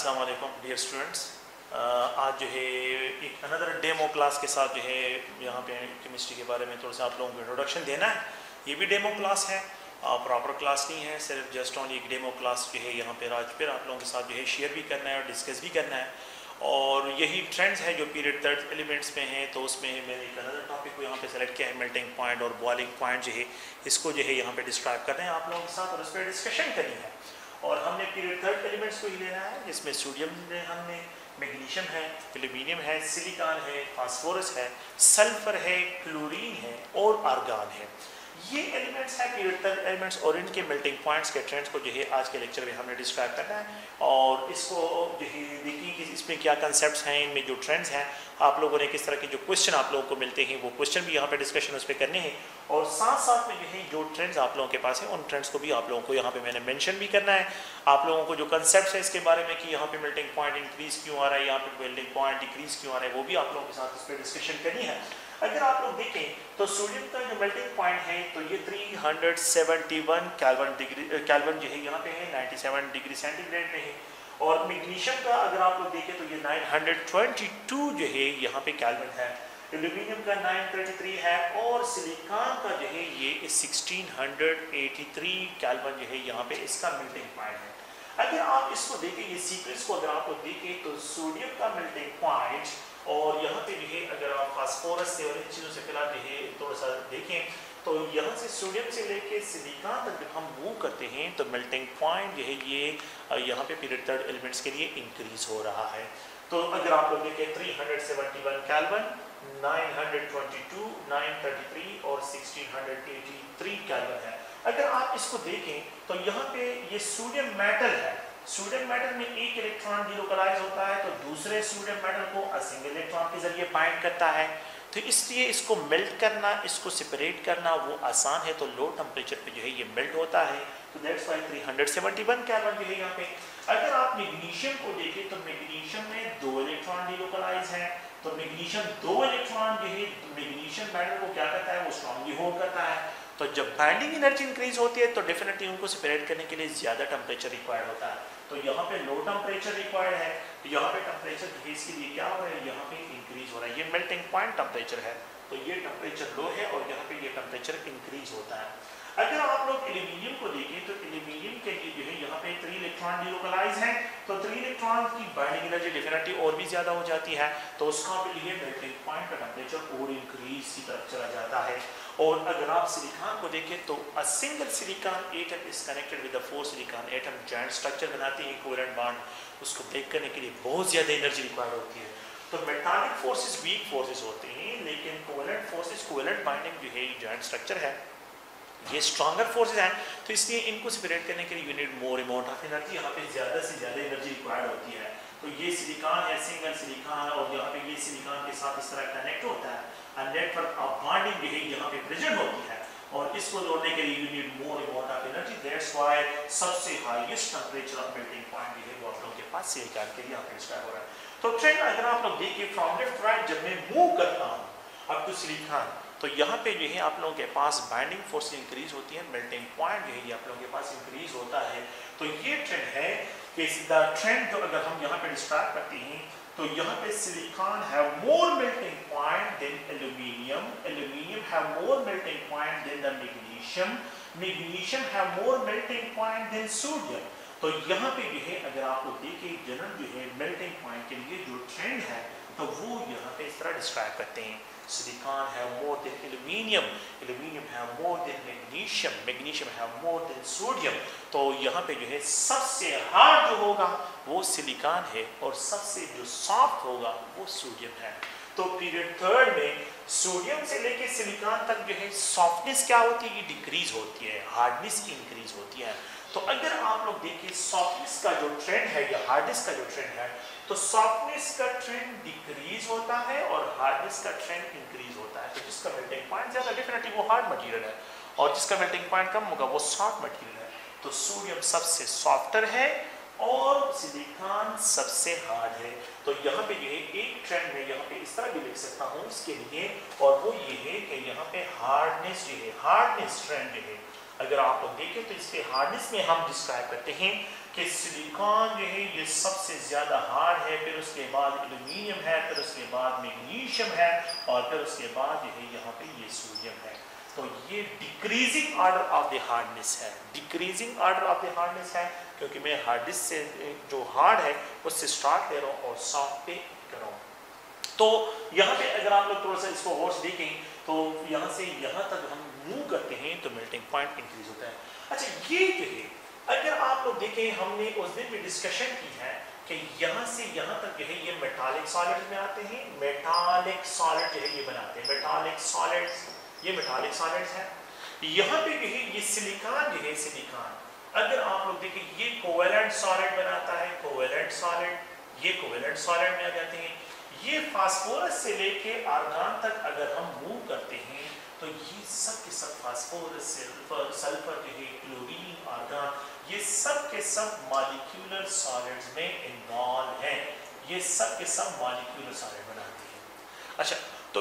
अस्सलाम वालेकुम dear students. आज जो है एक अनदर डेमो क्लास के साथ जो है यहाँ पे केमिस्ट्री के बारे में थोड़ा सा आप लोगों को इंट्रोडक्शन देना है। ये भी डेमो क्लास है, प्रॉपर क्लास नहीं है, सिर्फ जस्ट ऑनली एक डेमो क्लास जो है यहाँ पे आज फिर आप लोगों के साथ जो है शेयर भी करना है और डिस्कस भी करना है। और यही ट्रेंड्स है जो पीरियड थर्ड एलिमेंट्स में हैं, तो उसमें मैंने एक अनदर टॉपिक को यहाँ पे सेलेक्ट किया है, मेल्टिंग पॉइंट और बॉइलिंग पॉइंट जो है इसको जो है यहाँ पे डिस्क्राइब कर रहे हैं आप लोगों के साथ और इस पर डिस्कशन करनी है। और हमने पीरियड थर्ड एलिमेंट्स को ही लेना है, जिसमें सोडियम है, हमने मैग्नीशियम है, एल्यूमिनियम है, सिलिकॉन है, फास्फोरस है, सल्फर है, क्लोरीन है और आर्गन है। ये एलिमेंट्स हैं पीरियड थर्ड एलिमेंट्स और इनके मेल्टिंग पॉइंट्स के ट्रेंड्स को जो है आज के लेक्चर में हमने डिस्क्राइब करना है। और इसको जो है देखिए कि इसमें क्या कंसेप्ट्स हैं, इनमें जो ट्रेंड्स हैं, आप लोगों ने किस तरह के जो क्वेश्चन आप लोगों को मिलते हैं वो क्वेश्चन भी यहाँ पे डिस्कशन उस पर करने हैं। और साथ साथ में जो है जो ट्रेंड्स आप लोगों के पास है उन ट्रेंड्स को भी आप लोगों को यहाँ पे मैंने मेंशन भी करना है। आप लोगों को जो कंसेप्ट है इसके बारे में कि यहाँ पे मेल्टिंग पॉइंट इंक्रीज क्यों आ रहा है, यहाँ पे मेल्टिंग पॉइंट डिक्रीज क्यों आ रहा है, वो भी आप लोगों के साथ इस पर डिस्कशन करनी है। अगर आप लोग देखें तो सोडियम का जो मेल्टिंग पॉइंट है तो ये 371 केल्विन जो है यहाँ पे है, 97 डिग्री सेंटीग्रेड में है। और मैग्नीशियम का अगर आप लोग देखें तो ये 922 जो है यहाँ पे केल्विन है, एल्यूमिनियम का 933 है और सिलिकॉन का जो है ये 1683 केल्विन जो है यहाँ पे इसका मेल्टिंग पॉइंट है। अगर आप इसको देखें, ये सीक्वेंस को अगर आप लोग देखें तो सोडियम का मेल्टिंग पॉइंट और यहाँ पे जो है अगर आप फास्फोरस से और इन चीज़ों से फिलहाल जो है थोड़ा सा देखें तो यहाँ से सोडियम से लेके सिलिकॉन तक जब हम मूव करते हैं तो मेल्टिंग पॉइंट जो है ये यहाँ पे पीरियड थर्ड एलिमेंट्स के लिए इंक्रीज हो रहा है। तो अगर आप लोग देखें 371 केल्विन, 922, 933 और 1683 केल्विन है। अगर आप इसको देखें तो यहाँ पे ये सोडियम मेटल है, सोडियम मेटल में एक इलेक्ट्रॉन डिलोकलाइज होता है तो दूसरे सोडियम मेटल को सिंगल इलेक्ट्रॉन के जरिए बाइंड करता है, तो इसलिए इसको मेल्ट करना, इसको सेपरेट करना वो आसान है, तो लो टेम्परेचर पे जो है ये मेल्ट होता है। तो दैट्स व्हाई 371 केल्विन जो है यहाँ पे। अगर आप मैग्नीशियम को देखें तो मैग्नीशियम में 2 इलेक्ट्रॉन डिलोकलाइज है, तो मैग्नीशियम 2 इलेक्ट्रॉन जो है मैग्नीशियम मेटल को क्या करता है, वो स्ट्रांगली होल्ड करता है। तो जब बाइंडिंग एनर्जी इंक्रीज होती है तो डेफिनेटली उनको सेपरेट करने के लिए ज़्यादा टेम्परेचर रिक्वायर्ड होता है। तो यहाँ पे लो टेम्परेचर रिक्वायर्ड है, तो यहाँ पे टेम्परेचर इसके लिए क्या हो रहा है, यहाँ पे इंक्रीज हो रहा है। ये मेल्टिंग पॉइंट टेम्परेचर है, तो ये टेम्परेचर लो है और यहाँ पे ये टेम्परेचर इंक्रीज होता है। अगर आप लोग एल्यूमिनियम को देखें तो एल्यूमिनियम के लिए जो है यहाँ पे 3 इलेक्ट्रॉन डिलोकलाइज है, तो 3 इलेक्ट्रॉन की बाइंडिंग एनर्जी डेफिनेटली और भी ज्यादा हो जाती है, तो उसका भी लिए मेल्टिंग पॉइंट का टेम्परेचर और इंक्रीज की तरफ चला जाता है। और अगर आप सिलिकॉन को देखें तो a single silicon atom is connected with the 4 silicon atom, joint structure बनाती है कोवेलेंट बॉन्ड, उसको ब्रेक करने के लिए बहुत ज्यादा एनर्जी रिक्वायर्ड होती है। तो मेटालिक फोर्सेस वीक फोर्सेस होते हैं, लेकिन कोवेलेंट फोर्सेस, कोवेलेंट बाइंडिंग जो है जॉइंट स्ट्रक्चर है, ये स्ट्रॉन्गर फोर्सेस हैं, तो इसलिए इनको सेपरेट करने के लिए you need more amount of energy, यहाँ पे ज़्यादा से ज़्यादा एनर्जी रिक्वायर्ड होती है। तो ये सिलिकॉन है, सिंगल सिलिकॉन, और यहाँ पे ये सिलिकॉन के साथ इस तरह कनेक्ट होता है, नेटवर्क ऑफ बॉन्डिंग जो है यहाँ पे प्रेजेंट होती है, और इसको जोड़ने के लिए you need more amount of energy. That's why सबसे highest temperature of melting point जो है वो आप लोगों के पास सिलिकॉन के लिए यहाँ पे डिस्क्राइब हो रहा है। तो ट्रेंड अगर आप लोग देखिए फ्रॉम लेफ्ट राइट, जब मैं मूव करता हूँ अप टू सिलिकॉन, तो यहाँ पे जो है आप लोगों के पास बाइंडिंग फोर्स इंक्रीज होती है, मेल्टिंग पॉइंट जो है ये आप लोगों के पास इंक्रीज होता है। तो ये ट्रेंड है कि द ट्रेंड जो अगर हम यहाँ पे डिस्क्राइब करते हैं तो यहाँ पे silicon have more melting point than aluminium, aluminium have more melting point than the magnesium, magnesium have more melting point than sodium. तो यहाँ पे जो है अगर आप लोग देखें जनरल जो है मेल्टिंग पॉइंट के लिए जो ट्रेंड है तो वो यहाँ पे इस तरह डिस्क्राइब करते हैं, silicon have more than aluminium, aluminium have more than magnesium, magnesium have more than sodium. तो यहाँ पे जो है सबसे हार्ड जो होगा वो सिलिकॉन है और सबसे जो सॉफ्ट होगा वो सोडियम है। तो पीरियड थर्ड में सोडियम से लेके सिलिकॉन तक जो है सॉफ्टनेस क्या होती है, ये डिक्रीज होती है, हार्डनेस इंक्रीज होती है। तो अगर आप लोग देखिए सॉफ्टनेस का जो ट्रेंड है या हार्डनेस का जो ट्रेंड है, तो सॉफ्टनेस का ट्रेंड डिक्रीज होता है और हार्डनेस का ट्रेंड इंक्रीज होता है। तो जिसका मेल्टिंग पॉइंट ज्यादा डेफिनेटली वो हार्ड मटेरियल है और जिसका मेल्टिंग पॉइंट कम होगा वो सॉफ्ट मटेरियल है। तो सोडियम सबसे सॉफ्टर है और सिलिकॉन सबसे हार्ड है। तो यहाँ पे जो है एक ट्रेंड में यहाँ पे इस तरह भी लिख सकता हूँ इसके लिए, और वो ये है कि यहाँ पे हार्डनेस जो है, हार्डनेस ट्रेंड जो है अगर आप लोग देखें तो इस पे हार्डनेस में हम डिस्क्राइब करते हैं कि सिलिकॉन जो है ये सबसे ज़्यादा हार्ड है, फिर उसके बाद एल्यूमिनियम है, फिर उसके बाद मैग्नीशियम है, और फिर उसके बाद जो है यहाँ पे ये सोडियम है। तो ये decreasing order of the hardness है, decreasing order of the hardness है, क्योंकि मैं हार्डनेस से जो हार्ड है उससे स्टार्ट ले रहा हूँ और सॉफ्ट पे कर रहा हूँ। तो यहाँ पे अगर आप लोग थोड़ा सा इसको गौर से देखें तो यहाँ से यहाँ तक हम मूव करते हैं तो मेल्टिंग पॉइंट इंक्रीज होता है। अच्छा, ये जो है अगर आप लोग देखें, हमने उस दिन भी डिस्कशन की है कि यहाँ से यहाँ तक जो है ये मेटालिक सॉलिड में आते हैं, मेटालिक सॉलिड जो है ये बनाते हैं, मेटालिक सॉलिड्स, ये मेटालिक सॉलिड्स है। यहाँ पे जो है ये सिलिकॉन जो है, सिलिकॉन अगर आप लोग देखें ये कोवेलेंट सॉलिड बनाता है, कोवेलेंट सॉलिड, ये कोवेलेंट सॉलिड में आ जाते हैं। ये फास्फोरस से लेके आर्गन तक अगर हम मूव करते हैं तो ये सब के सब फास्फोरस, सल्फर, सल्फर जो है, क्लोरीन, आर्गन, ये सब के सब मॉलिक्यूलर सॉलिड्स में इन्वॉल्व हैं, ये सब के सब मॉलिक्यूलर सॉलिड बनाते हैं। अच्छा, तो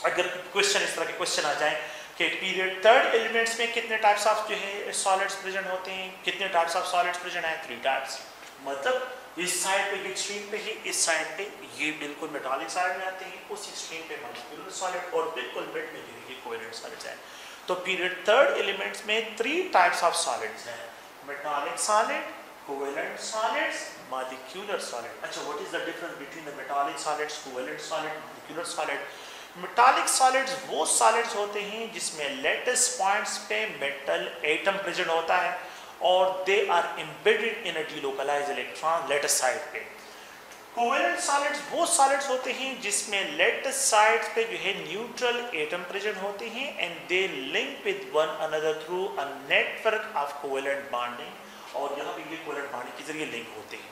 अगर क्वेश्चन इस तरह के क्वेश्चन आ जाए कि पीरियड थर्ड एलिमेंट्स में कितने टाइप्स ऑफ जो है सॉलिड्स प्रेजेंट होते हैं, कितने टाइप्स ऑफ सॉलिड्स प्रेजेंट हैं, 3 टाइप्स। मतलब इस साइड पे एक्सट्रीम पे ही, इस साइड पे ये बिल्कुल मेटालिक साइड में आते हैं, उस एक्सट्रीम पे मॉलिक्यूलर सॉलिड, और बिल्कुल मिड में जो है ये कोवेलेंट सॉलिड्स हैं। तो पीरियड थर्ड एलिमेंट्स में 3 टाइप्स ऑफ सॉलिड्स हैं, metallic solid, covalent solids, molecular solid. अच्छा, what is the difference between the metallic solids, covalent solid, molecular solid? Metallic solids वो सॉलिड्स होते हैं जिसमें लेटेस पॉइंट्स पे मेटल एटम प्रेजेंट होता है और they are embedded in a delocalised electron latest side पे। कोवेलेंट सॉलिड्स वो सॉलिड्स होते हैं जिसमें लेटेस्ट साइड पे जो है न्यूट्रल एटम प्रेजेंट होते हैं and they link with one another through a network of covalent bonding, और यहाँ पे ये कोवेलेंट बॉन्डिंग के जरिए लिंक होते हैं।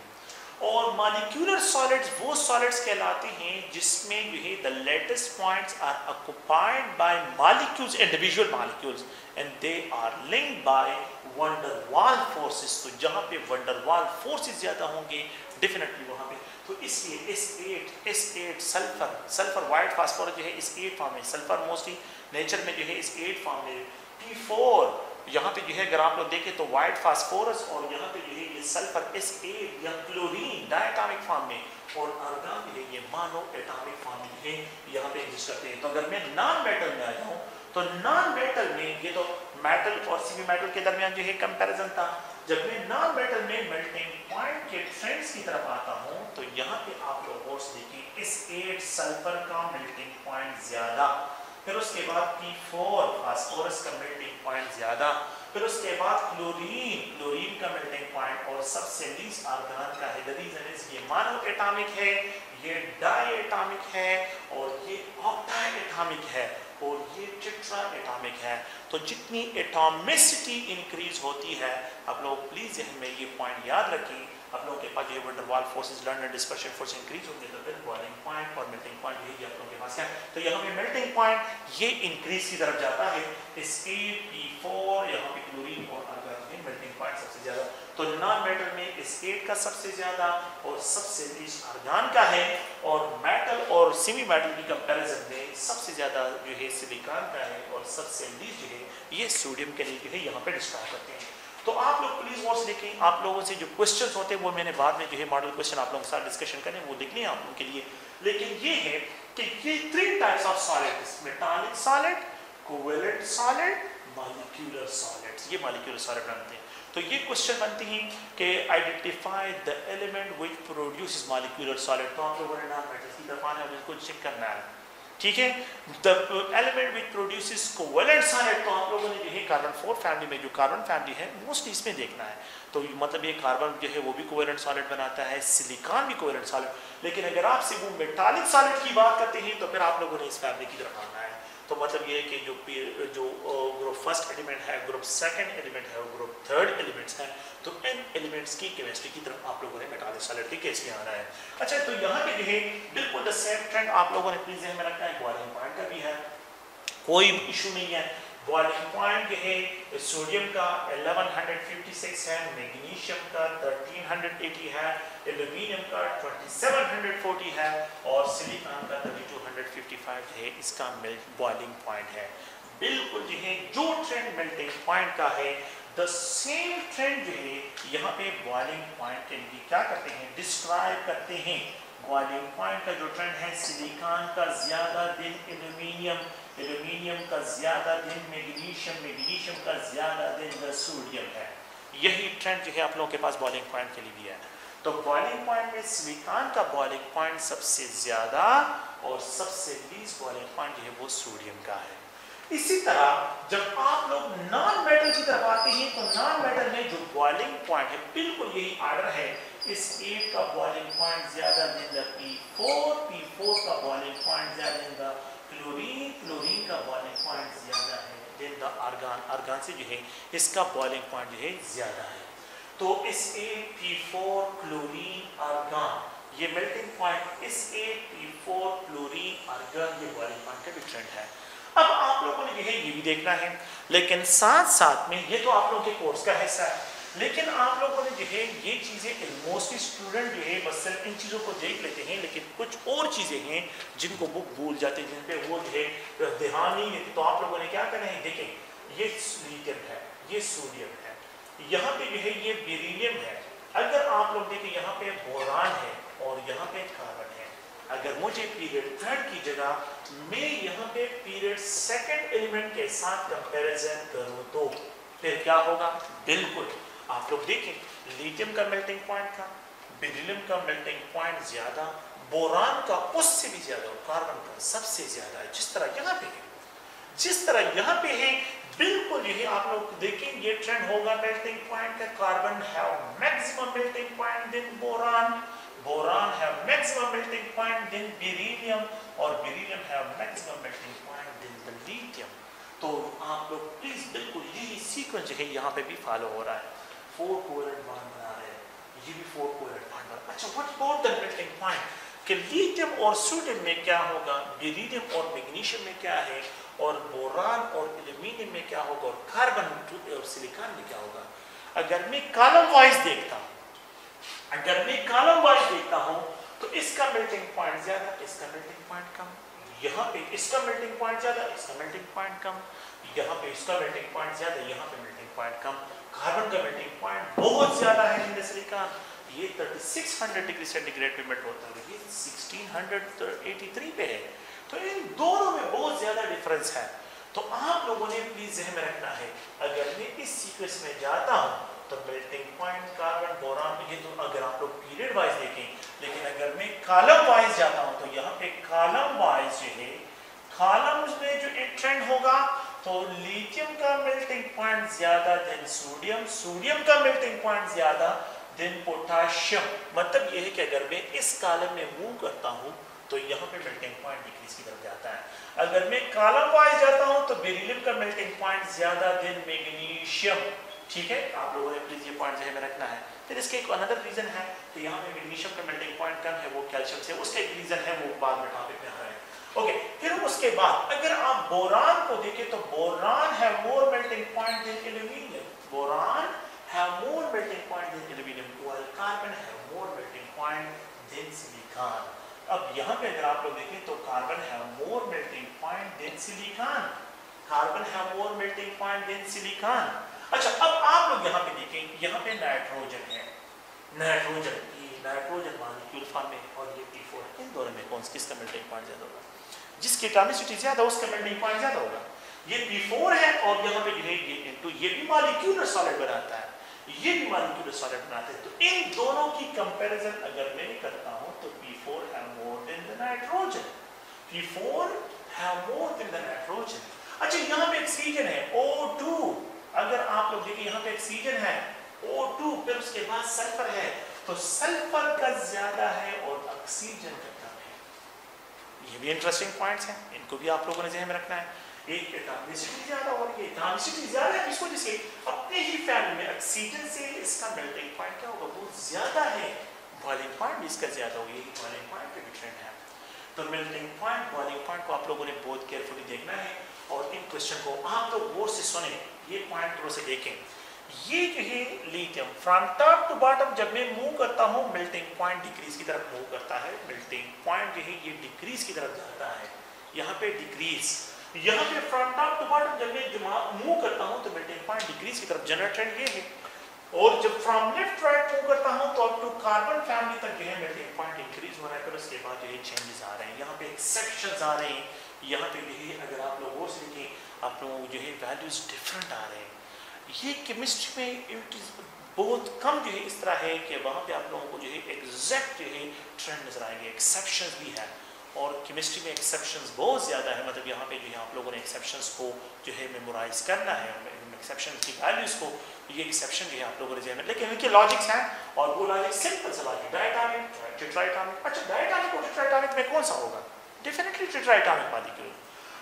और मॉलिक्यूलर सॉलिड्स वो सॉलिड्स कहलाते हैं जिसमें जो है the latest points are occupied by molecules, individual molecules, and they are linked by van der Waals forces. तो जहाँ पे वंडरवाल फोर्सेस ज्यादा होंगे डेफिनेटली वहाँ पे, तो इसलिए S8 सल्फर वाइट फास्फोरस जो है इस 8 फॉर्म में, सल्फर मोस्टली नेचर में जो है इस 8 फॉर्म में, P4 यहाँ पे जो है अगर आप लोग देखें तो वाइट फास्फोरस, और यहाँ पे जो है ये सल्फर S8 या क्लोरीन डायटोमिक फॉर्म में, और आर्गन जो है ये मोनो एटॉमिक फॉर्म में है, यहाँ पे एग्जिस्ट करते हैं। तो अगर मैं नॉन मेटल में आ जाऊँ तो नॉन मेटल में, ये तो मेटल और सेमी मेटल के दरमियान जो है कंपैरिजन था, जब मैं नॉन मेटल में मेल्टिंग पॉइंट के ट्रेंड्स की तरफ आता हूँ तो यहाँ पे आप लोग और देखें S8 सल्फर का मेल्टिंग पॉइंट ज्यादा, फिर उसके बाद P4 फास्फोरस का मेल्टिंग पॉइंट ज्यादा, फिर उसके बाद क्लोरीन का मेल्टिंग पॉइंट, और सबसे लीस्ट आर्गन का है। द रीजन इज ये मोनो एटॉमिक है, ये डाई एटॉमिक है, और ये ऑक्टाई एटॉमिक है, और ये टेट्रा एटॉमिक है। तो जितनी एटॉमिसिटी इंक्रीज होती है, आप लोग प्लीज हमें ये पॉइंट याद रखें, आप लोगों के पास ये van der Waals forces, learner dispersion force increase होंगे तो फिर बॉइलिंग पॉइंट और मेल्टिंग पॉइंट यही आप लोगों के पास है। तो यहाँ पे मेल्टिंग पॉइंट ये इंक्रीज की तरफ जाता है, S8 P4 यहाँ पे क्लोरीन और आर्गन में मेल्टिंग पॉइंट सबसे ज्यादा। तो नॉन मेटल में S8 का सबसे ज्यादा और सबसे लीस्ट आर्गन का है, और मेटल और सेमी मेटल की कंपैरिजन में सबसे ज्यादा जो है सिलिकॉन का है, और सबसे लीस्ट जो है ये सोडियम के लिए जो है यहाँ पे डिस्ट्रॉय करते हैं। तो आप लोग प्लीज गौर से देखें, आप लोगों से जो क्वेश्चंस होते हैं वो मैंने बाद में जो है मॉडल क्वेश्चन आप लोगों के साथ डिस्कशन करें वो देख लें आप लोगों के लिए। लेकिन ये है कि ये 3 types of solids, metallic solid, covalent solid, molecular solids, ये मॉलिक्यूलर सॉलिड बनते हैं। तो ये क्वेश्चन बनते हैं कि identify the element which produces molecular solid. तो आप लोगों ने नॉन मेटल्स की तरफ आना है और इसको चेक करना है, ठीक है। The element which produces covalent solid, तो आप लोगों ने जो है कार्बन 4 फैमिली में, जो कार्बन फैमिली है मोस्टली इसमें देखना है। तो मतलब ये कार्बन जो है वो भी कोवेलेंट सॉलिड बनाता है, सिलिकॉन भी कोवेलेंट सॉलिड। लेकिन अगर आपसे वो मेटालिक सॉलिड की बात करते हैं तो फिर आप लोगों ने इस फैमिली की तरफ आना है। तो मतलब ये है कि जो ग्रुप फर्स्ट एलिमेंट है, ग्रुप सेकंड एलिमेंट है, ग्रुप थर्ड एलिमेंट्स हैं, तो इन एलिमेंट्स की केमिस्ट्री की तरफ आप लोगों ने मेटालिक सॉलिड के केस में आना है। अच्छा, तो यहाँ पे जो है बिल्कुल द सेम ट्रेंड आप लोगों ने प्लीज ध्यान में रखना है, बॉइलिंग पॉइंट का भी है, कोई इशू नहीं है। बॉइलिंग पॉइंट जो है सोडियम का 1156 है, मैग्नीशियम का 1380 है, एल्यूमिनियम का 2740 है, और सिलिकॉन का 3255 है, इसका बॉइलिंग पॉइंट है। बिल्कुल जो है जो ट्रेंड मेल्टिंग पॉइंट का है, द सेम ट्रेंड जो है यहाँ पे बॉइलिंग पॉइंट के लिए क्या करते हैं, डिस्क्राइब करते हैं। बॉइलिंग पॉइंट का जो ट्रेंड है, सिलिकॉन का ज्यादा दिन एल्यूमिनियम, एल्यूमिनियम का ज्यादा दिन मैग्नीशियम, मैग्नीशियम का ज्यादा दिन सोडियम है। यही ट्रेंड जो है आप लोगों के पास बॉइलिंग पॉइंट के लिए भी है। तो बॉइलिंग पॉइंट में सिलिकॉन का बॉइलिंग पॉइंट सबसे ज्यादा और सबसे लीस्ट बॉइलिंग पॉइंट जो है वो सोडियम का है। इसी तरह जब आप लोग नॉन मेटल की तरफ आते हैं तो नॉन मेटल में जो बॉइलिंग पॉइंट है बिल्कुल यही आर्डर है। इस 8 का बॉइलिंग पॉइंट ज्यादा देन द P4, P4 का बॉइलिंग पॉइंट ज्यादा देन द क्लोरीन, क्लोरीन का बॉइलिंग पॉइंट ज्यादा है देन द आर्गन, आर्गन से जो है इसका बॉइलिंग पॉइंट जो है ज्यादा है। तो इस 8 P4 क्लोरीन आर्गन ये मेल्टिंग पॉइंट, इस 8 P4 क्लोरीन आर्गन ये बॉइलिंग पॉइंट का भी ट्रेंड है। अब आप लोगों ने ये भी देखना है, लेकिन साथ साथ में ये तो आप लोगों के कोर्स का हिस्सा है, लेकिन आप लोगों ने जो है ये चीजें मोस्टली स्टूडेंट जो है बस सिर्फ इन चीजों को देख लेते हैं, लेकिन कुछ और चीजें हैं जिनको बुक भूल जाते हैं, जिन पे वो जो है ध्यान नहीं देते। तो आप लोगों ने क्या करना है, देखें ये लिथियम है, ये सोडियम है, यहाँ पे जो है ये बेरिलियम है। अगर आप लोग देखें यहाँ पे बोरान है और यहाँ पे कार्बन है। अगर मुझे पीरियड थर्ड की जगह मैं यहाँ पे पीरियड सेकंड एलिमेंट के साथ कंपैरिजन करूँ तो फिर क्या होगा, बिल्कुल आप लोग देखें लिथियम का मेल्टिंग पॉइंट था, बेरिलियम का मेल्टिंग पॉइंट ज्यादा, बोरान का उससे भी ज्यादा और कार्बन का सबसे ज्यादा है। जिस तरह यहाँ पे है, जिस तरह यहाँ पे है, बिल्कुल यही आप लोग देखें ये ट्रेंड होगा मेल्टिंग पॉइंट का। Carbon have maximum melting point than boron, boron have maximum melting point than beryllium और beryllium have maximum melting point than the lithium. तो आप लोग प्लीज बिल्कुल यही सीक्वेंस जो है यहाँ पे भी फॉलो हो रहा है। 4 कोवेलेंट बॉन्ड बना रहे हैं, ये भी 4 कोवेलेंट बॉन्ड बना। अच्छा what about the melting point कि लिथियम और सोडियम में क्या होगा, बेरिलियम और मैग्नीशियम में क्या है, और बोरान और एल्यूमिनियम में क्या होगा, और कार्बन और सिलिकॉन में क्या होगा। अगर मैं कॉलम वाइज देखता हूं, अगर मैं कॉलम वाइज देखता हूं तो इसका मेल्टिंग पॉइंट ज्यादा, इसका मेल्टिंग पॉइंट कम, यहाँ पे इसका मेल्टिंग पॉइंट ज्यादा, इसका मेल्टिंग पॉइंट कम, यहाँ पे इसका मेल्टिंग पॉइंट ज्यादा, यहाँ पे मेल्टिंग पॉइंट कम। कार्बन का मेल्टिंग पॉइंट बहुत ज्यादा है इन सिलिकॉन, ये 3600 डिग्री सेंटीग्रेड पे मेल्ट होता है, ये 1683 पे है। तो इन दोनों में बहुत ज्यादा डिफरेंस है। तो आप लोगों ने प्लीज ध्यान में रखना है, अगर मैं इस सीक्वेंस में जाता हूं तो मेल्टिंग पॉइंट कार्बन बोरान, ये तो अगर आप लोग पीरियड वाइज देखें, लेकिन अगर मैं कॉलम वाइज जाता हूं तो यहाँ पे कॉलम वाइज जो है, कॉलम्स में जो एक ट्रेंड होगा तो लिथियम का मेल्टिंग पॉइंट ज्यादा देन सोडियम, सोडियम का मेल्टिंग पॉइंट ज्यादा देन पोटाशियम। मतलब ये है कि अगर मैं इस कॉलम में मूव करता हूं तो यहाँ पे मेल्टिंग पॉइंट डिक्रीज की तरफ जाता है। अगर मैं कॉलम वाइज जाता हूं तो बेरिलियम का मेल्टिंग पॉइंट ज्यादा देन मैग्नीशियम। ठीक है, आप लोगों ने प्लीज ये पॉइंट ध्यान में रखना है। फिर इसके एक अनदर रीजन है कि यहाँ पे मैग्नीशियम का मेल्टिंग पॉइंट कम है, वो कैल्शियम से, उसका एक रीजन है, वो बाद में टॉपिक में आ रहा है। ओके, फिर उसके बाद अगर आप बोरान को देखें तो बोरान है more melting point than aluminium, boron है more melting point than aluminium, while carbon है more melting point than silicon. अब यहाँ पे अगर आप लोग देखें तो कार्बन है more melting point than silicon, carbon है more melting point than silicon. अच्छा, अब आप लोग यहाँ पे देखें, यहाँ पे नाइट्रोजन है, नाइट्रोजन, ये नाइट्रोजन मॉलिक्यूल फॉर्म में और ये P4 है, इन दोनों में कौन किसका मेल्टिंग पॉइंट ज्यादा होगा, जिसकी एटॉमिसिटी ज्यादा उसका मेल्टिंग पॉइंट ज्यादा होगा। ये P4 है और यहाँ पे ये इनटू ये भी मॉलिक्यूलर सॉलिड बनाता है, ये भी मॉलिक्यूलर सॉलिड बनाते हैं। तो इन दोनों की कंपैरिजन अगर मैं करता हूं तो P4 है more than the nitrogen, P4 है मोर देन द नाइट्रोजन। अच्छा, यहाँ पे ऑक्सीजन है O2, अगर आप लोग देखिए यहाँ पे ऑक्सीजन है O2, फिर उसके बाद सल्फर है, तो सल्फर का ज्यादा है और ऑक्सीजन का कम है। ये भी इंटरेस्टिंग पॉइंट्स हैं, इनको भी आप लोगों ने ध्यान में रखना है। एक एटॉमिसिटी ज्यादा और ये एटॉमिसिटी ज्यादा है, किसको, जिसके अपने ही फैमिली में ऑक्सीजन से इसका मेल्टिंग पॉइंट क्या होगा, बहुत ज्यादा है, बॉइलिंग पॉइंट भी इसका ज्यादा होगा, ये बॉइलिंग पॉइंट पे भी ट्रेंड है। तो मेल्टिंग पॉइंट, बॉइलिंग पॉइंट को आप लोगों ने बहुत केयरफुली देखना है और इन क्वेश्चन को आप लोग गौर से सुने, ये पॉइंट थोड़ा से देखें। ये जो है lithium from top to bottom जब मैं मूव करता हूं मेल्टिंग पॉइंट डिक्रीज की तरफ मूव करता है, मेल्टिंग पॉइंट जो है ये डिक्रीज की तरफ जाता है, यहाँ पे डिक्रीज। यहाँ पे फ्रंट टॉप टू बॉटम जब मैं मूव करता हूँ तो मेल्टिंग पॉइंट डिक्रीज की तरफ, जनरल ट्रेंड ये है। और जब फ्रॉम लेफ्ट राइट मूव करता हूँ तो अप टू कार्बन फैमिली तक जो है मेल्टिंग पॉइंट इंक्रीज हो रहा है, फिर उसके बाद जो है चेंजेस आ रहे हैं, यहाँ पे एक्सेप्शंस आ रहे हैं, यहाँ पे जो है अगर आप लोग और से देखें आप लोग जो है वैल्यूज डिफरेंट आ रहे हैं। ये केमिस्ट्री में इट इज बहुत कम जो है इस तरह है कि वहाँ पे आप लोगों को जो है एग्जैक्ट जो है ट्रेंड नजर आएंगे, एक्सेप्शंस भी है और केमिस्ट्री में एक्सेप्शंस बहुत ज़्यादा है। मतलब यहाँ पे जो है आप लोगों ने एक्सेप्शंस को जो है मेमोराइज करना है, एक्सेप्शन की वैल्यूज को, ये एक्सेप्शन जो है आप लोगों ने जहन में, लेकिन इनके लॉजिक्स हैं और वो लॉजिक सिंपल सा लॉजिक, डायटोमिक, टेट्राएटॉमिक। अच्छा डायटोमिक और टेट्राएटॉमिक में कौन सा होगा? Definitely tetraatomic molecule.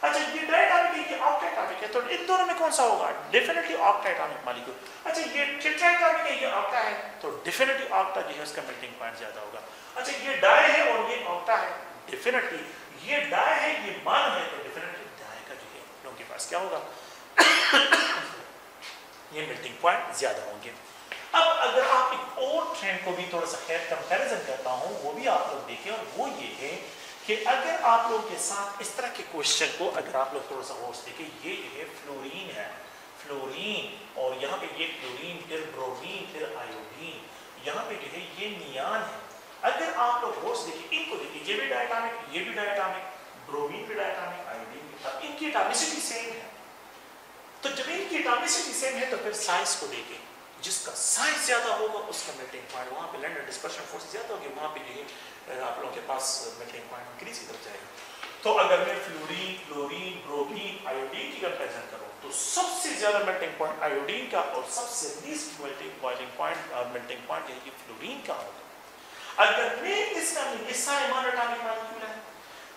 अच्छा ये डायटोमिक है, ये ऑक्टाएटॉमिक है, तो इन दोनों में कौन सा होगा? Definitely octatomic molecule. अच्छा ये टेट्राएटॉमिक है, ये ऑक्टा है, तो डेफिनेटली ऑक्टा जो है उसका मेल्टिंग पॉइंट ज्यादा होगा। अच्छा ये डाई है और ये ऑक्टा है, डेफिनेटली ये डाई है ये मान है, तो डेफिनेटली डाई का जो है लोगों के पास क्या होगा? ये मेल्टिंग पॉइंट ज्यादा होंगे। अब अगर आप एक और ट्रेंड को भी थोड़ा सा खैर कंपैरिजन करता हूं, वो भी आप लोग देखें, और वो ये है कि अगर आप लोग के साथ इस तरह के क्वेश्चन को अगर आप लोग थोड़ा सा और देखें, ये जो है फ्लोरीन है, फ्लोरीन और यहाँ पे ये क्लोरीन, फिर ब्रोमीन, फिर आयोडीन, यहाँ पे जो है ये नियान है। अगर आप लोग और देखिए, इनको देखिए, ये भी डायटोमिक, ये भी डायटोमिक, ब्रोमीन भी डायटोमिक, आयोडीन भी, इनकी एटॉमिसिटी सेम है। तो जब इनकी एटॉमिसिटी सेम है तो फिर साइज को देखें, जिसका साइज ज्यादा होगा उसका मेल्टिंग पॉइंट, वहां पे लैंड डिस्पर्शन फोर्स ज्यादा होगी, वहां पे जो है आप लोगों के पास मेल्टिंग पॉइंट इंक्रीज की तरफ जाएगा। तो अगर मैं फ्लोरीन, क्लोरीन, ब्रोमीन, आयोडीन की कंपैरिजन करूं तो सबसे ज्यादा मेल्टिंग पॉइंट आयोडीन का और सबसे लीस्ट मेल्टिंग पॉइंट यानी कि फ्लोरीन का होगा। अगर मैं इसका ये सारे मोनोएटॉमिक मॉलिक्यूल है,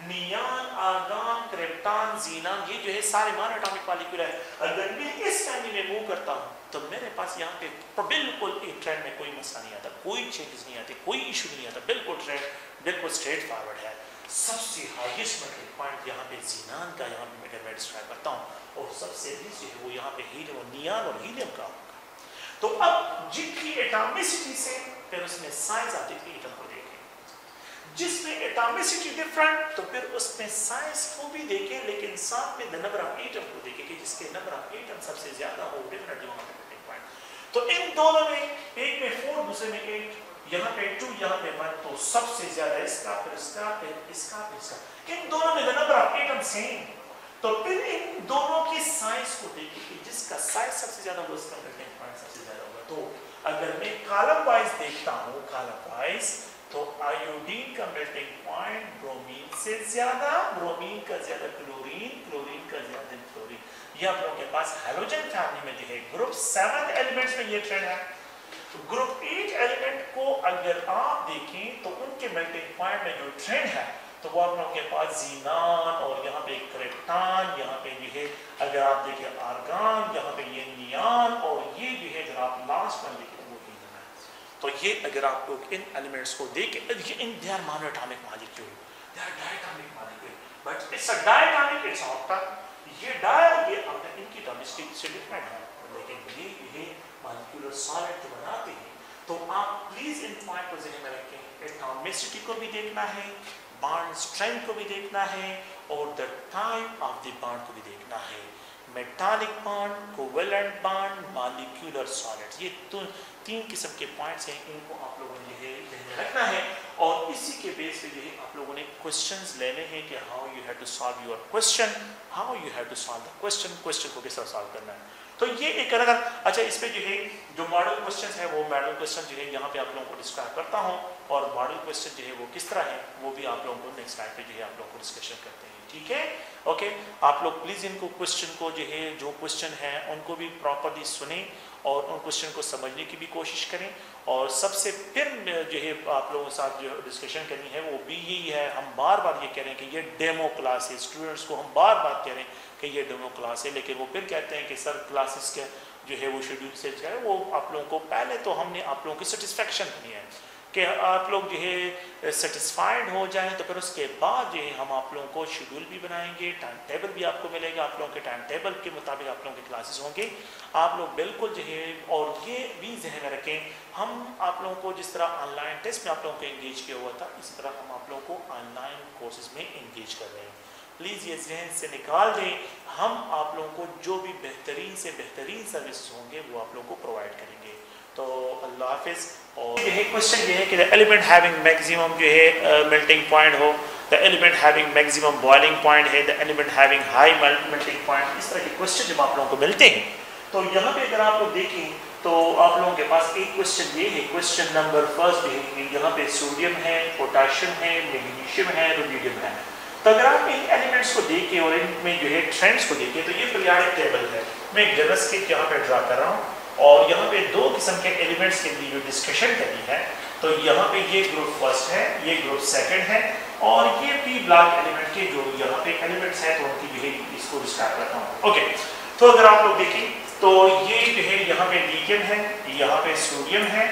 नियान, आर्गन, क्रिप्टॉन, ज़ीनान, ये जो है सारे मोनोएटॉमिक मॉलिक्यूल है। अगर मैं इस फैमिली में मूव करता हूं तो मेरे पास यहाँ पे बिल्कुल एक ट्रेंड में कोई मसला नहीं आता, कोई चेंजेस नहीं आते, कोई इशू नहीं आता, बिल्कुल ट्रेंड बिल्कुल स्ट्रेट फॉरवर्ड है। सबसे हाईएस्ट मेल्टिंग पॉइंट यहाँ पे ज़ीनान का यहाँ पे अगर मैं डिस्क्राइब करता हूँ, और सबसे लीस्ट जो है वो यहाँ पे हीलियम, नियान और हीलियम का होगा। तो अब जिनकी एटॉमिसिटी से फिर उसमें साइज आती है, एटम को देखें, जिसमें एटॉमिसिटी डिफरेंट तो फिर उसमें साइज को भी देखें, लेकिन साथ में द नंबर ऑफ एटम को देखें कि जिसके नंबर ऑफ एटम सबसे ज्यादा हो, डेफिनेटली वहां पे मेल्टिंग पॉइंट। तो इन दोनों में, एक में 4 दूसरे में 8, यहाँ पे 2 यहाँ पे 1, तो सबसे ज्यादा इसका, फिर इसका, फिर इसका, फिर इसका, इन दोनों में the number of atom same. तो फिर इन दोनों की साइज को देखें कि जिसका साइज सबसे ज्यादा हो उसका मेल्टिंग पॉइंट सबसे ज्यादा होगा। तो अगर मैं कॉलम वाइज देखता हूँ, कॉलम वाइज, तो आयोडीन का मेल्टिंग पॉइंट ब्रोमीन से ज्यादा, ब्रोमीन का ज्यादा क्लोरीन, क्लोरीन का ज्यादा फ्लोरीन। ये आप लोगों के पास हैलोजन फैमिली में जो है ग्रुप 7 एलिमेंट्स में ये ट्रेंड है। तो ग्रुप 8 एलिमेंट को अगर आप देखें तो उनके मेल्टिंग पॉइंट में जो ट्रेंड है तो वो आप लोगों के पास ज़ीनान और यहाँ पे क्रिप्टॉन, यहाँ पे जो है अगर आप देखें आर्गन, यहाँ पे ये नियान, और ये जो है जब आप लास्ट में देखें वो हीलियम है। तो ये अगर आप लोग इन एलिमेंट्स को देखें, इन they are monoatomic molecule, they are diatomic molecule, but it's a diatomic, it's octa. ये डाई, ये ऑक्टा, इनकी एटॉमिसिटी से डिफरेंट है, लेकिन ये मॉलिक्यूलर सॉलिड जो बनाते हैं। तो आप प्लीज इन पॉइंट को ज़हन में रखें, एटॉमिसिटी को भी देखना है, बॉन्ड स्ट्रेंथ को भी देखना है, और the type of the bond को भी देखना है। Metallic bond, covalent bond, molecular solids, ये तो 3 किस्म के पॉइंट्स हैं, इनको आप लोगों ने जो है ध्यान में रखना है। और इसी के बेस पे जो है आप लोगों ने क्वेश्चंस लेने हैं कि how you have to solve your question, how you have to solve the question को किस तरह सॉल्व करना है। तो ये एक अगर, अच्छा इस पे जो है जो मॉडल क्वेश्चन है वो मॉडल क्वेश्चन जो है यहाँ पे आप लोगों को डिस्क्राइब करता हूँ, और मॉडल क्वेश्चन जो है वो किस तरह है वो भी आप लोगों को नेक्स्ट टाइम पे जो है आप लोगों को डिस्कशन करते हैं, ठीक है। ओके, आप लोग प्लीज इनको क्वेश्चन को जो है, जो क्वेश्चन है उनको भी प्रॉपरली सुने और उन क्वेश्चन को समझने की भी कोशिश करें। और सबसे फिर जो है आप लोगों के साथ जो डिस्कशन करनी है वो भी यही है, हम बार बार ये कह रहे हैं कि ये डेमो क्लास है, स्टूडेंट्स को हम बार बार कह रहे हैं कि ये डेमो क्लास है, लेकिन वो फिर कहते हैं कि सर क्लासेस के जो है वो शेड्यूल से है, वो आप लोगों को पहले तो हमने आप लोगों की सेटिस्फेक्शन करनी है कि आप लोग जो है सेटिस्फाइड हो जाएं, तो फिर उसके बाद जो है हम आप लोगों को शेड्यूल भी बनाएंगे, टाइम टेबल भी आपको मिलेगा, आप लोगों के टाइम टेबल के मुताबिक आप लोगों के क्लासेस होंगे। आप लोग बिल्कुल जो है, और ये भी ज़हन में रखें, हम आप लोगों को जिस तरह ऑनलाइन टेस्ट में आप लोगों को एंगेज किया हुआ था, इसी तरह हम आप लोगों को ऑनलाइन कोर्सेज में एंगेज कर रहे हैं। प्लीज़ ये जहन से निकाल दें, हम आप लोगों को जो भी बेहतरीन से बेहतरीन सर्विस होंगे वो आप लोगों को प्रोवाइड करेंगे। तो अल्लाह हाफिज़। और ये क्वेश्चन ये है कि द एलिमेंट हैविंग मैक्सिमम जो है मेल्टिंग पॉइंट हो, the element having maximum boiling point है, the element having high melting point, इस तरह के क्वेश्चन जब आप लोगों को मिलते हैं तो यहाँ पे अगर आप लोग देखें तो आप लोगों के पास एक क्वेश्चन ये है, क्वेश्चन नंबर फर्स्ट है, यहाँ पे सोडियम है, पोटाशियम है, मैग्नीशियम है, रुबिडियम है। तो अगर आप इन एलिमेंट्स को देखें और इनमें जो है ट्रेंड्स को देखें तो ये पीरियोडिक टेबल है। मैं एक जनरल स्केच यहाँ पे ड्रा कर रहा हूँ और यहाँ पे दो किस्म के एलिमेंट्स के लिए जो डिस्कशन करनी है, तो यहाँ पे ये ग्रुप फर्स्ट है, ये ग्रुप सेकंड है और ये पी ब्लॉक एलिमेंट के जो यहाँ पे एलिमेंट्स हैं तो उनकी जो है इसको डिस्क्राइब करता हूँ। ओके, तो अगर आप लोग देखें तो ये जो है यहाँ पे लिथियम है, यहाँ पे सोडियम है,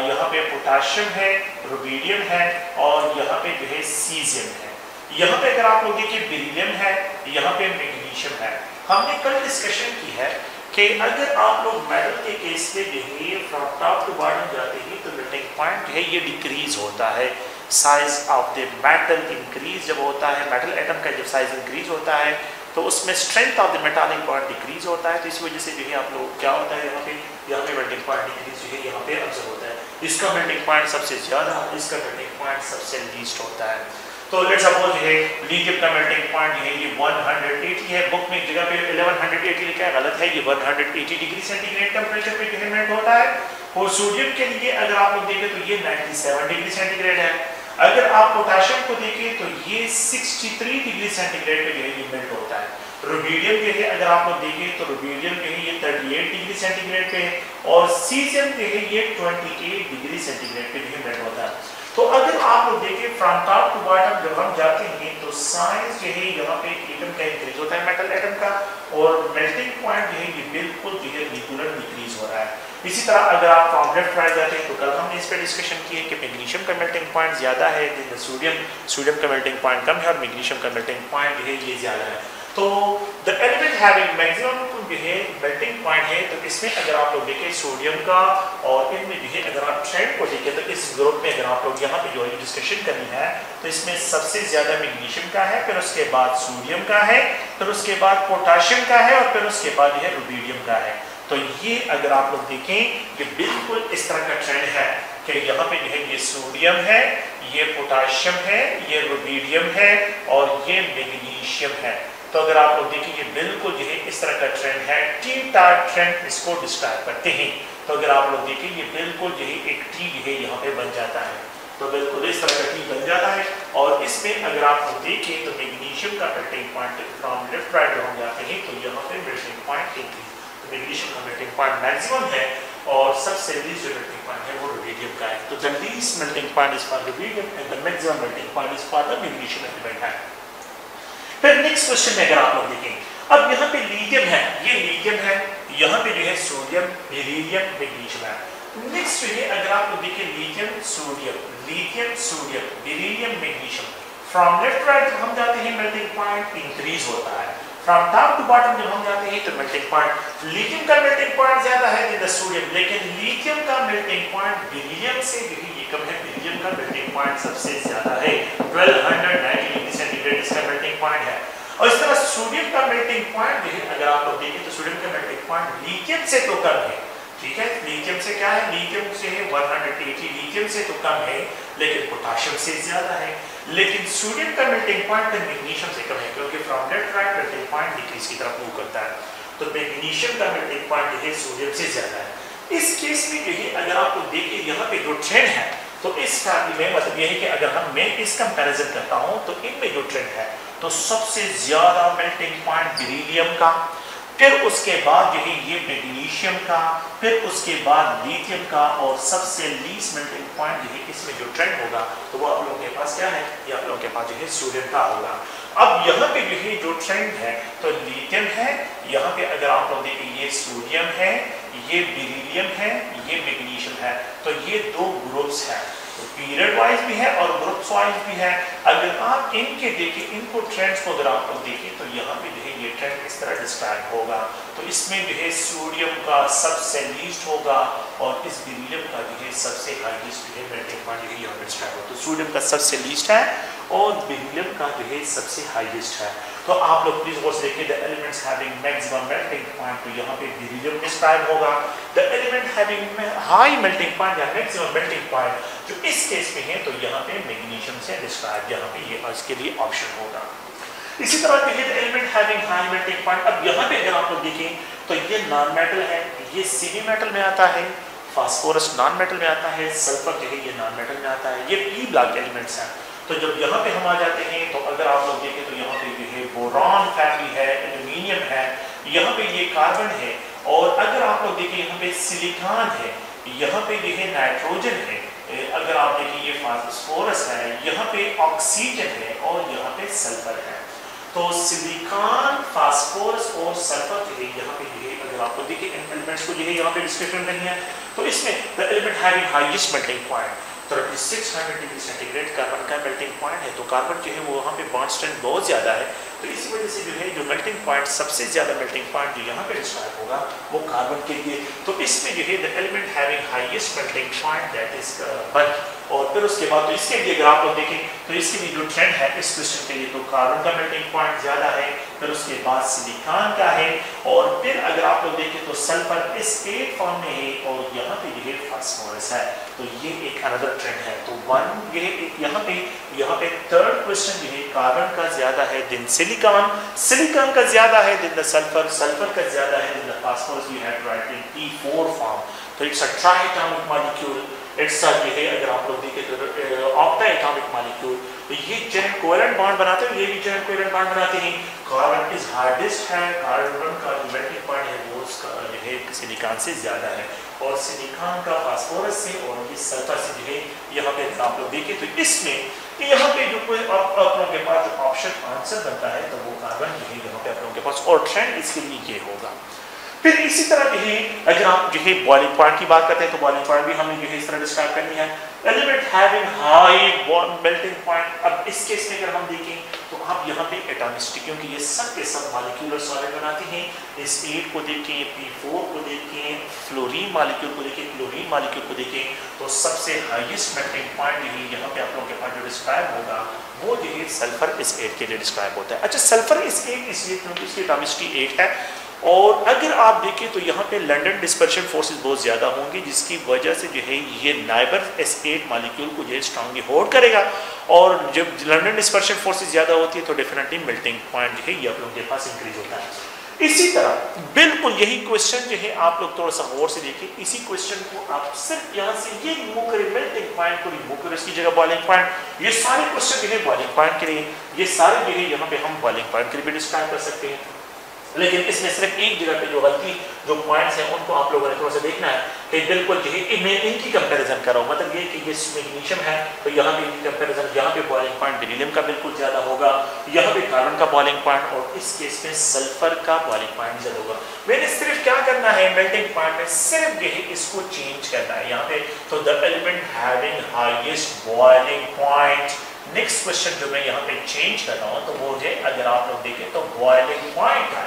यहाँ पे पोटाशियम है, रुबिडियम है और यहाँ पे जो है सीजियम है। यहाँ पे अगर आप लोग देखिए बेरिलियम है, यहाँ पे मैग्नीशियम है। हमने कल डिस्कशन की है कि अगर आप लोग मेटल के केस में जो है फ्रॉम टॉप टू बॉटम जाते हैं तो मेल्टिंग पॉइंट जो है ये डिक्रीज होता है। Size of the metal increase जब होता है, मेटल एटम का जब साइज इंक्रीज होता है तो उसमें strength of the metallic point decrease होता है। तो इस वजह से जो है आप लोग क्या होता है यहाँ पे मेल्टिंग पॉइंट डिक्रीज जो है यहाँ पे ऑब्जर्व होता है। इसका मेल्टिंग पॉइंट सबसे ज़्यादा, इसका मेल्टिंग पॉइंट सबसे लीस्ट होता है। तो लेट्स सपोज जो है लिथियम का मेल्टिंग पॉइंट जो है ये 180 है, बुक में एक जगह पे 1180 लिखा है, गलत है, ये 180 डिग्री सेंटीग्रेड टेम्परेचर पे जो है मेल्ट होता है। और सोडियम के लिए अगर आप लोग देखें तो ये 97 डिग्री सेंटीग्रेड है। अगर आप पोटाशियम को देखें तो ये 63 डिग्री सेंटीग्रेड पे जो है ये मेल्ट होता है। रुबिडियम जो है अगर आप लोग देखें तो रुबिडियम जो है ये 38 डिग्री सेंटीग्रेड पे है और सीजियम जो है ये 28 डिग्री सेंटीग्रेड पे जो है मेल्ट होता है। तो अगर आप लोग देखें फ्रॉम टॉप टू बॉटम जब हम जाते हैं तो साइज जो है यहाँ पे एटम का इंक्रीज होता है, मेटल एटम का, और मेल्टिंग पॉइंट जो है ये बिल्कुल जो है रेगुलर डिक्रीज हो रहा है। इसी तरह अगर आप फ्रॉम लेफ्ट राइट जाते हैं तो कल हमने इस पर डिस्कशन की है कि मैग्नीशियम का मेल्टिंग पॉइंट ज़्यादा है, सोडियम का मेल्टिंग पॉइंट कम है और मैग्नीशियम का मेल्टिंग पॉइंट जो है ये ज़्यादा है। तो द एलिमेंट हैविंग मैक्सिमम जो है मेल्टिंग पॉइंट है, तो इसमें अगर आप लोग देखें सोडियम का और इनमें जो है अगर आप ट्रेंड को देखें तो इस ग्रुप में अगर आप लोग यहाँ पे जो है डिस्कशन करनी है तो इसमें सबसे ज़्यादा मैग्नीशियम का है, फिर उसके बाद सोडियम का है, फिर उसके बाद पोटाशियम का है और फिर उसके बाद जो है रुबिडियम का है। तो ये अगर आप लोग देखें ये बिल्कुल इस तरह का ट्रेंड है कि यहाँ पे जो है ये सोडियम है, ये पोटाशियम है, ये रुबिडियम है और ये मैग्नीशियम है। तो अगर आप लोग देखिए ये बिल्कुल जो है इस तरह का ट्रेंड है, टी टाइप ट्रेंड इसको डिस्क्राइब करते हैं। तो अगर आप लोग देखिए ये बिल्कुल जो है एक टी जो है यहाँ पे बन जाता है, तो बिल्कुल इस तरह का टी बन जाता है। और इसमें अगर आप लोग देखें तो मैग्नीशियम का melting point from left right जब हम जाते हैं तो यहाँ पे मेल्टिंग पॉइंट मैग्नीशियम का मेल्टिंग पॉइंट मैक्सिमम है और सबसे लीस्ट जो मेल्टिंग पॉइंट है वो रुबिडियम का है। तो the least melting point is for rubidium and the maximum melting point is for the magnesium element है। फिर नेक्स्ट क्वेश्चन में अगर आप लोग देखें, अब यहाँ पे लिथियम है, ये लिथियम है, यहाँ पे जो है सोडियम, बेरिलियम, मैग्नीशियम है। नेक्स्ट जो है अगर आप लोग देखें lithium sodium, beryllium, magnesium, from left right जब हम जाते हैं मेल्टिंग पॉइंट इंक्रीज होता है, फ्रॉम टॉप टू बॉटम जब हम जाते हैं तो मेल्टिंग पॉइंट लिथियम का मेल्टिंग पॉइंट ज्यादा है देन सोडियम, लेकिन लिथियम का मेल्टिंग पॉइंट बेरिलियम से जो है ये कम है। बेरिलियम का मेल्टिंग पॉइंट सबसे ज्यादा है, 1290 डिग्री सेंटीग्रेड इसका मेल्टिंग पॉइंट है। और इस तरह सोडियम का मेल्टिंग पॉइंट जो है अगर आप लोग देखें तो सोडियम का मेल्टिंग पॉइंट लिथियम से तो कम है, ठीक है, लिथियम से क्या है, लिथियम से है 180, लिथियम से तो कम है लेकिन पोटाशियम से ज्यादा है। लेकिन सोडियम का मेल्टिंग पॉइंट मैग्नीशियम से कम है क्योंकि from left right melting point decrease की तरफ मूव करता है। तो मैग्नीशियम का मेल्टिंग पॉइंट जो है सोडियम से ज्यादा है। इस केस में जो है अगर आप लोग देखिए यहाँ पे जो ट्रेंड है तो इस फैमिली में मतलब ये है कि अगर मैं इस कंपैरिजन करता हूँ तो इनमें जो ट्रेंड है तो सबसे ज्यादा मेल्टिंग पॉइंट बेरिलियम का, फिर उसके बाद जो है ये मैग्नीशियम का, फिर उसके बाद लिथियम का और सबसे लीस्ट मेल्टिंग पॉइंट जो है इसमें जो ट्रेंड होगा तो वो आप लोगों के पास क्या है, ये आप लोगों के पास जो है सोडियम का होगा। अब यहाँ पे जो है जो ट्रेंड है तो लिथियम है, यहाँ पे अगर आप लोग देखें ये सोडियम है, ये बेरिलियम है, ये मैग्नीशियम है। तो ये दो ग्रुप्स हैं, तो पीरियड वाइज भी है और ग्रुप्स वाइज भी है। अगर आप इनके देखें, इनको ट्रेंड्स को अगर आप लोग देखें तो यहाँ पे जो है ये ट्रेंड इस तरह डिस्क्राइब होगा। तो इसमें जो है सोडियम का सबसे लीस्ट होगा और इस बेरिलियम का जो है सबसे हाईएस्ट जो है मेल्टिंग पॉइंट जो है यहाँ डिस्क्राइब होगा। तो सोडियम का सबसे लीस्ट है और बेरिलियम का जो है सबसे हाईएस्ट है। तो आप लोग प्लीज गौर से देखिए, the elements having maximum melting point, तो यहाँ पे बेरिलियम डिस्क्राइब होगा। The element having high melting point या मैक्सिमम मेल्टिंग पॉइंट जो इस केस में है, तो यहाँ पे मैग्नीशियम से डिस्क्राइब, यहाँ पे ये इसके लिए ऑप्शन होगा। इसी तरह देखिए, the element having high melting point, अब यहाँ पे अगर आप लोग देखें तो ये नॉन मेटल है, ये सेमी मेटल में आता है, फास्फोरस नॉन मेटल में आता है, सल्फर जो है ये नॉन मेटल में आता है, ये पी ब्लॉक एलिमेंट्स हैं। तो जब यहाँ पे हम आ जाते हैं तो अगर आप लोग देखें तो यहाँ पे जो है बोरॉन फैमिली है, एल्यूमिनियम है, यहाँ पे ये कार्बन है, और अगर आप लोग देखें यहाँ पे सिलिकॉन है, यहाँ पे जो है नाइट्रोजन है, अगर आप देखें ये फास्फोरस है, यहाँ पे ऑक्सीजन है, और यहाँ पे सल्फर है। तो सिलिकॉन, फास्फोरस और सल्फर जो है यहाँ पे जो है, अगर आप लोग देखें इन एलिमेंट्स को जो है यहाँ पे डिस्क्रिप्शन नहीं है, तो इसमें the element having highest melting point 3600 degree centigrade carbon का मेल्टिंग पॉइंट है। तो कार्बन जो है वो वहाँ पे बॉन्ड स्ट्रेंथ बहुत ज़्यादा है, तो इसी वजह से जो है जो मेल्टिंग पॉइंट सबसे ज़्यादा मेल्टिंग पॉइंट जो यहाँ पे डिस्क्राइब होगा वो कार्बन के लिए। तो इसमें जो है the element having highest melting point that is 1। और फिर उसके बाद तो इसके लिए अगर आप लोग देखें तो इसके लिए जो ट्रेंड है इस क्वेश्चन के लिए, तो कार्बन का मेल्टिंग पॉइंट ज़्यादा है, फिर उसके बाद सिलिकॉन का है, और फिर अगर आप लोग देखें तो सल्फर इस 8 फॉर्म में है, और यहाँ पे जो है फास्फोरस है। तो ये एक अनदर ट्रेंड है। तो 1 ये यहाँ पे थर्ड क्वेश्चन जो है कार्बन का ज़्यादा है दिन सिलिकॉन का ज़्यादा है दिन सल्फर का ज़्यादा है दिन phosphorus. You have to write in P4 form. तो it's a triatomic molecule, it's a जो है अगर आप लोग देखें तो ऑक्टाएटॉमिक मॉलिक्यूल। तो ये जब कोवेलेंट बॉन्ड बनाते हैं, ये भी जब कोवेलेंट बॉन्ड बनाते हैं, कार्बन इज हार्डेस्ट है, कार्बन का जो मेल्टिंग पॉइंट है वो उसका जो है सिलिकॉन से ज़्यादा है, और सिलिकॉन का फास्फोरस से और ये सल्फर से जो है यहाँ पे आप लोग देखें तो इसमें यहाँ पे जो कोई आप लोगों के पास जो ऑप्शन आंसर बनता है तो वो कार्बन जो है यहाँ पे आप लोगों के पास, और ट्रेंड इसके लिए ये होगा। फिर इसी तरह जो है अगर आप जो है बॉइलिंग पॉइंट की बात करते हैं तो बॉइलिंग पॉइंट भी हमें जो है इस तरह डिस्क्राइब करनी है, element having high melting point. अब इस केस में अगर हम देखें तो आप यहाँ पे एटॉमिसिटी, क्योंकि ये सब के सब मॉलिक्यूलर सॉलिड बनाते हैं, इस 8 को देखें, P4 को देखें, फ्लोरीन मॉलिक्यूल को देखें, क्लोरीन मॉलिक्यूल को देखें, तो सबसे हाईएस्ट मेल्टिंग पॉइंट जो है यहाँ पे आप लोगों के पास जो डिस्क्राइब होगा वो जो है सल्फर इस 8 के लिए डिस्क्राइब होता है। अच्छा, सल्फर इस 8 इसलिए क्योंकि इसकी एटॉमिसिटी 8 है, और अगर आप देखें तो यहाँ पे लंदन डिस्पर्शन फोर्सेस बहुत ज़्यादा होंगी, जिसकी वजह से जो है ये नाइबर S8 मॉलिक्यूल को जो है स्ट्रांगली होल्ड करेगा, और जब लंदन डिस्पर्शन फोर्सेस ज़्यादा होती है तो डेफिनेटली मेल्टिंग पॉइंट जो है ये आप लोगों के पास इंक्रीज होता है। इसी तरह बिल्कुल यही क्वेश्चन जो है आप लोग थोड़ा सा गौर से देखिए, इसी क्वेश्चन को आप सिर्फ यहाँ से ये रिमूव करें, मेल्टिंग पॉइंट को रिमूव करें, इसकी जगह बॉइलिंग पॉइंट, ये सारे क्वेश्चन जो है बॉइलिंग पॉइंट के लिए, ये सारे जो है यहाँ पे हम बॉइलिंग पॉइंट के लिए भी डिस्क्राइब कर सकते हैं। लेकिन इसमें सिर्फ एक जगह पे जो गलती जो पॉइंट्स हैं उनको आप लोगों ने थोड़ा सा देखना है कि बिल्कुल जो है मैं इनकी कंपैरिजन कर रहा हूँ, मतलब ये कि ये मैग्नीशियम है तो यहाँ पे इनकी कंपैरिजन, यहाँ पे बॉइलिंग पॉइंट बेरिलियम का बिल्कुल ज़्यादा होगा, यहाँ पे कार्बन का बॉइलिंग पॉइंट, और इस केस में सल्फर का बॉइलिंग पॉइंट ज़्यादा होगा। मैंने सिर्फ क्या करना है मेल्टिंग पॉइंट में सिर्फ जो है इसको चेंज करना है यहाँ पे, तो the element having highest boiling point. Next question जो मैं यहाँ पे चेंज कर रहा हूँ तो वो है अगर आप लोग देखें तो बॉइलिंग पॉइंट है,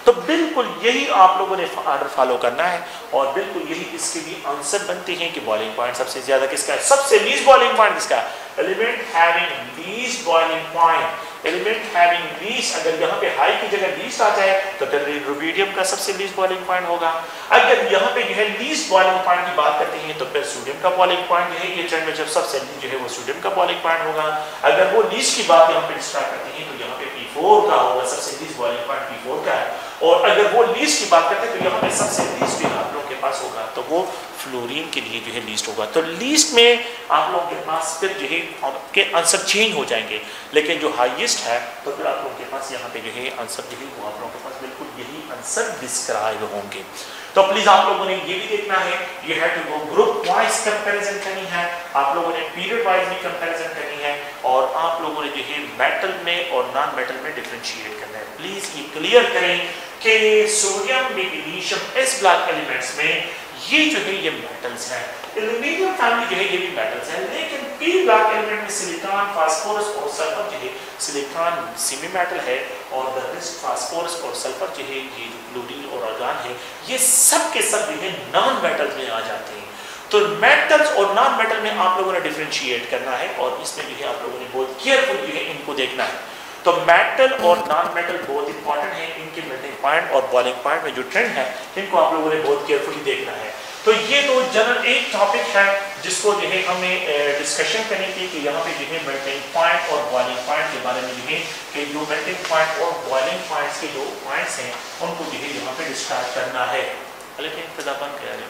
तो बिल्कुल यही आप लोगों ने ऑर्डर फॉलो करना है, और बिल्कुल यही इसके भी आंसर बनते हैं कि बॉइलिंग पॉइंट सबसे ज्यादा किसका है, सबसे लीस्ट बॉइलिंग पॉइंट किसका है, element having least boiling point. Element having least, अगर यहाँ पे हाई की जगह लीस्ट आ जाए तो फिर रुबिडियम का सबसे लीस्ट बॉइलिंग पॉइंट होगा। अगर यहाँ पे जो है लीस्ट बॉइलिंग पॉइंट की बात करते हैं तो फिर सोडियम का बॉइलिंग पॉइंट जो है ये ट्रेंड में जब सबसे जो है वो सोडियम का बॉइलिंग पॉइंट होगा। अगर वो लीस्ट की बात यहाँ पे डिस्क्राइब करते हैं तो यहाँ पे P4 का होगा, सबसे लीस्ट बॉइलिंग पॉइंट P4 का है, और अगर वो लीस्ट की बात करते हैं तो यहाँ पे सबसे लीस्ट भी आप लोगों के पास होगा तो वो फ्लोरीन के लिए जो है लीस्ट होगा। तो लीस्ट में आप लोगों के पास फिर जो है आपके आंसर चेंज हो जाएंगे, लेकिन जो हाईएस्ट है तो फिर आप लोगों के पास यहाँ पे जो है आंसर जो है वो आप लोगों के पास बिल्कुल यही आंसर डिस्क्राइब होंगे। तो प्लीज आप लोगों ने ये भी देखना है, ये है to go group wise comparison करनी है, आप लोगों ने पीरियड वाइज भी कंपैरिजन करनी है, और आप लोगों ने जो है मेटल में और नॉन मेटल में डिफरेंशिएट करना है। प्लीज ये क्लियर करें कि सोडियम, मैग्नीशियम इस ब्लॉक एलिमेंट्स में ये जो है ये मेटल्स हैं, एल्यूमिनियम फैमिली जो है ये भी मेटल्स हैं, लेकिन पी ब्लॉक एलिमेंट में सिलिकॉन, फास्फोरस और सल्फर जो है, सिलिकॉन सेमी मेटल है और द रेस्ट फास्फोरस और सल्फर जो है ये क्लोरीन और आर्गन है, ये सब के सब जो है नॉन मेटल में आ जाते हैं। तो मेटल्स और नॉन मेटल में आप लोगों ने डिफरेंशिएट करना है और इसमें जो है आप लोगों ने बहुत केयरफुल जो है इनको देखना है। तो मेटल और नॉन मेटल बहुत इंपॉर्टेंट है, इनके मेल्टिंग पॉइंट और बॉइलिंग पॉइंट में जो ट्रेंड है इनको आप लोगों ने बहुत केयरफुली देखना है। तो ये तो जनरल एक टॉपिक है जिसको जो है हमें डिस्कशन करनी थी कि यहाँ पे जो है मेल्टिंग पॉइंट और बॉइलिंग पॉइंट के बारे में जो है कि जो मेल्टिंग पॉइंट और बॉइलिंग पॉइंट्स के जो पॉइंट्स हैं उनको जो है यहाँ पे डिस्कस करना है। लेकिन फिर अपन क्या